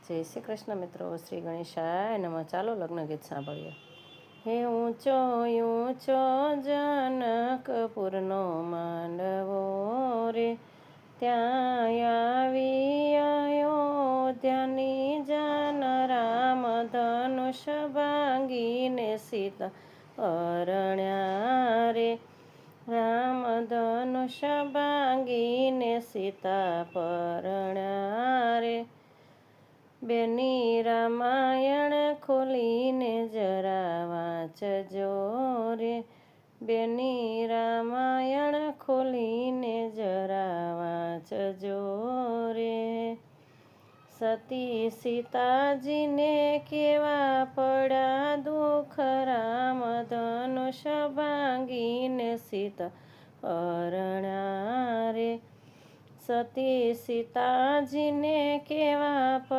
જય શ્રી કૃષ્ણ મિત્રો, શ્રી ગણેશાય નમઃ. ચાલો લગ્ન ગીત સાંભળીએ. હે ઊંચો ઊંચો જનકપુરનો માંડવો રે, ત્યાં આવી અયોધ્યાની જાન રામ ધનુષ ભાંગીને સીતા પરણ્યા રે. રામ ધનુષ ભાંગીને સીતા પરણ્યા રે. બેની રામાયણ ખોલીને જરા વાંચજો રે. બેની રામાયણ ખોલીને જરા વાંચજો રે. સતી સીતાજીને કેવા પડ્યા દુઃખ, રામ ધનુષ ભાંગીને સીતા પરણ્યા રે. સતી સીતાજીને કેવા